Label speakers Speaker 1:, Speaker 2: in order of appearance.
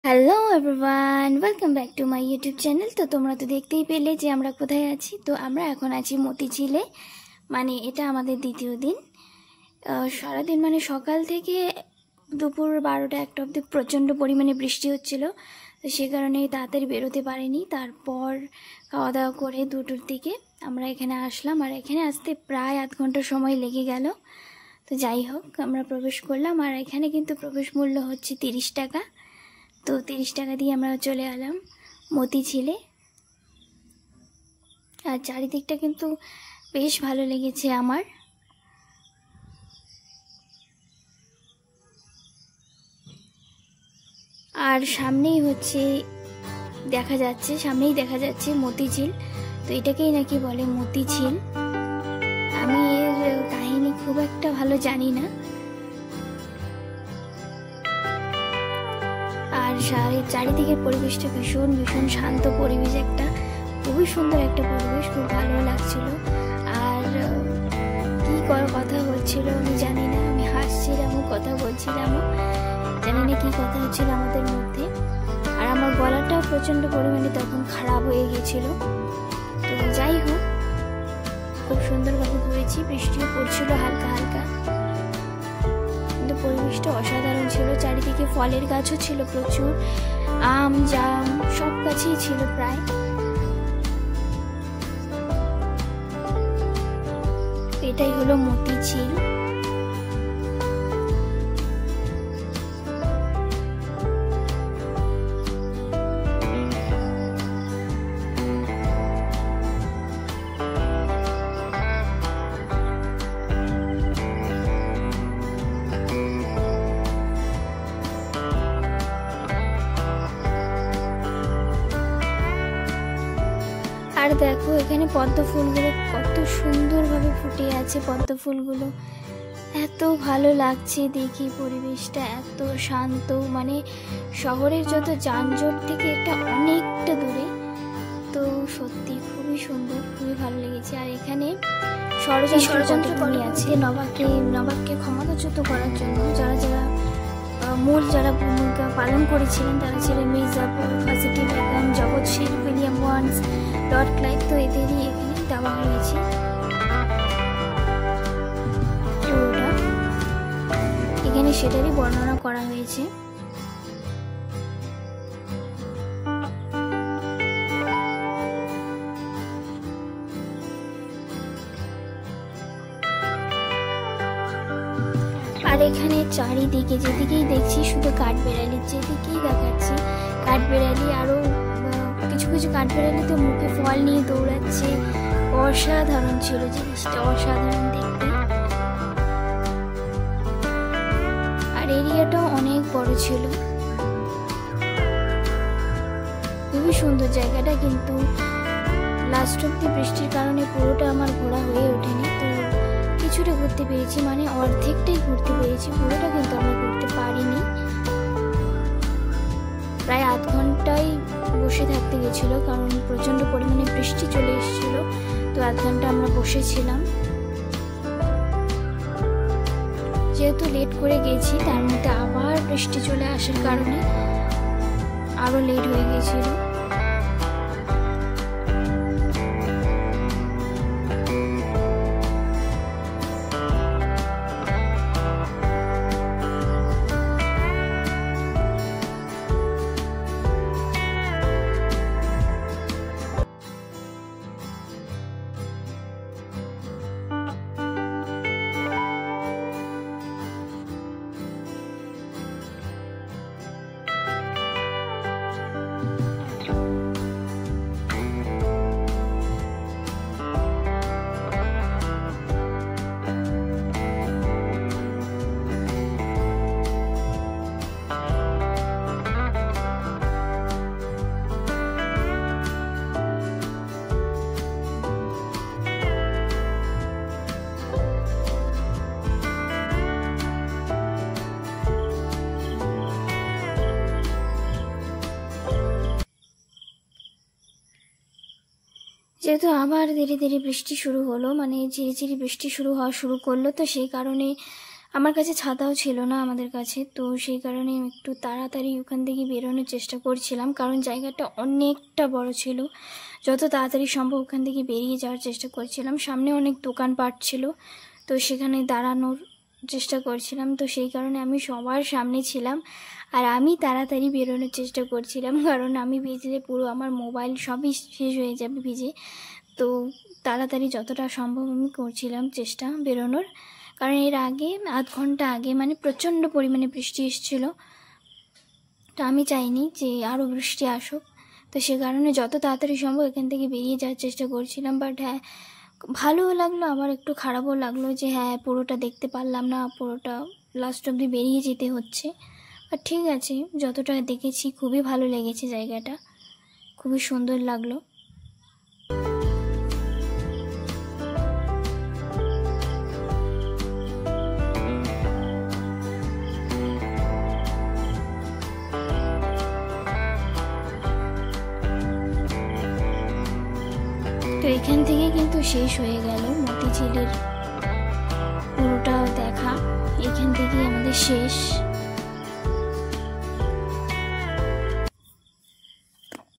Speaker 1: Hello everyone, welcome back to my YouTube channel. তো তোমরা তো দেখতেই পেলে যে আমরা কোথায় আছি। তো আমরা এখন আছি মতিঝিলে, মানে এটা আমাদের দ্বিতীয় দিন। সারাদিন মানে সকাল থেকে দুপুর 12টা-1টা অবধি প্রচণ্ড পরিমাণে বৃষ্টি হচ্ছিল। তো সে কারণে তাড়াতাড়ি বেরোতে পারিনি। তারপর খাওয়া দাওয়া করে 2টোর দিকে আমরা এখানে আসলাম, আর এখানে আসতে প্রায় আধ ঘন্টা সময় লেগে গেল। তো যাই হোক, আমরা প্রবেশ করলাম, আর এখানে কিন্তু প্রবেশ মূল্য হচ্ছে 30 টাকা। তো 30 টাকা দিয়ে আমরা চলে এলাম মতিঝিলে। আর চারিদিকটা কিন্তু বেশ ভালো লেগেছে আমার। আর সামনেই দেখা যাচ্ছে মতিঝিল। তো এটাকেই নাকি বলে মতিঝিল। আমি এর কাহিনী খুব একটা ভালো জানি না। আর চারিদিকের পরিবেশটা ভীষণ ভীষণ শান্ত পরিবেশ, একটা খুবই সুন্দর একটা পরিবেশ, খুব ভালো লাগছিল। আর কি কথা হচ্ছিল আমি জানি না, আমি হাসছিলাম, কথা বলছিলাম, জানি না কি কথা হচ্ছিল আমাদের মধ্যে। আর আমার গলাটাও প্রচণ্ড পরিমাণে তখন খারাপ হয়ে গেছিল। তো যাই হোক, খুব সুন্দরভাবে ঘুরেছি, বৃষ্টিও পড়ছিল হালকা হালকা, কিন্তু পরিবেশটা অসাধারণ ছিল। চারিদিকে ফলের গাছও ছিল প্রচুর, আম জাম সব গাছই ছিল প্রায়। এটাই হলো মতিঝিল। আর দেখো এখানে পদ্ম ফুলগুলো কত সুন্দরভাবে ফুটে আছে। পদ্ম ফুলগুলো এত ভালো লাগছে দেখি, পরিবেশটা এত শান্ত, মানে শহরের যত যানজট থেকে এটা অনেকটা দূরে। তো সত্যি খুবই সুন্দর, খুবই ভালো লেগেছে। আর এখানে ষড়যন্ত্র করা আছে নবাবকে ক্ষমতাচ্যুত করার জন্য। যারা ভূমিকা পালন করেছিলেন তারা ছিলেন মির্জাপুর, ফাজিটি বেগম, জগৎ সিং, উইলিয়াম ওয়ান্স, লর্ড ক্লাইভ। তো এদেরই এখানে দেওয়া হয়েছে পুরোটা, এখানে সেটারই বর্ণনা করা হয়েছে। আর এখানে চারিদিকে যেদিকেই দেখছি শুধু কাঠবেড়ালি, যেদিকেই দেখাচ্ছি কাঠবেড়ালি। আরও কিছু কিছু কাঠবেড়ালিতে মুখে ফল নিয়ে দৌড়াচ্ছে। অসাধারণ ছিল জিনিসটা, অসাধারণ দেখতে। আর এরিয়াটাও অনেক বড় ছিল, খুবই সুন্দর জায়গাটা। কিন্তু লাস্ট অব্দি বৃষ্টির কারণে পুরোটা আমার ঘোরা হয়ে ওঠেনি। তো কিছুটা ঘুরতে পেরেছি, মানে অর্ধেকটাই ঘুরতে পেরেছি, পুরোটা কিন্তু আমরা ঘুরতে পারিনি। প্রায় আধ ঘন্টাই বসে থাকতে গেছিলো, কারণ প্রচণ্ড পরিমাণে বৃষ্টি চলে এসেছিল। তো আধ ঘন্টা আমরা বসেছিলাম। যেহেতু লেট করে গেছি, তার মধ্যে আবার বৃষ্টি চলে আসার কারণে আরও লেট হয়ে গেছিল। যেহেতু আবার ধীরে ধীরে বৃষ্টি শুরু হলো, মানে ঝিরিঝিরি বৃষ্টি শুরু করলো, তো সেই কারণে আমার কাছে ছাতাও ছিল না আমাদের কাছে, তো সেই কারণে আমি একটু তাড়াতাড়ি ওখান থেকে বেরোনোর চেষ্টা করছিলাম, কারণ জায়গাটা অনেকটা বড় ছিল। যত তাড়াতাড়ি সম্ভব ওখান থেকে বেরিয়ে যাওয়ার চেষ্টা করছিলাম। সামনে অনেক দোকানপাট ছিল, তো সেখানে দাঁড়ানোর চেষ্টা করছিলাম, তো সেই কারণে আমি সবার সামনে ছিলাম। আর আমি তাড়াতাড়ি বেরোনোর চেষ্টা করছিলাম, কারণ আমি ভিজলে পুরো আমার মোবাইল সবই শেষ হয়ে যাবে ভিজে। তো তাড়াতাড়ি যতটা সম্ভব আমি করছিলাম চেষ্টা বেরোনোর, কারণ এর আগে আধ ঘন্টা আগে মানে প্রচণ্ড পরিমাণে বৃষ্টি এসেছিল। তো আমি চাইনি যে আরও বৃষ্টি আসুক, তো সে কারণে যত তাড়াতাড়ি সম্ভব এখান থেকে বেরিয়ে যাওয়ার চেষ্টা করছিলাম। বাট হ্যাঁ, ভালোও লাগলো, আবার একটু খারাপও লাগলো যে হ্যাঁ পুরোটা দেখতে পারলাম না, পুরোটা লাস্ট অবধি বেরিয়ে যেতে হচ্ছে। বাট ঠিক আছে, যতটা দেখেছি খুবই ভালো লেগেছে, জায়গাটা খুবই সুন্দর লাগলো। তো এখান থেকে কিন্তু শেষ হয়ে গেল মতিঝিলের পুরোটা দেখা, এখান থেকেই আমাদের শেষ।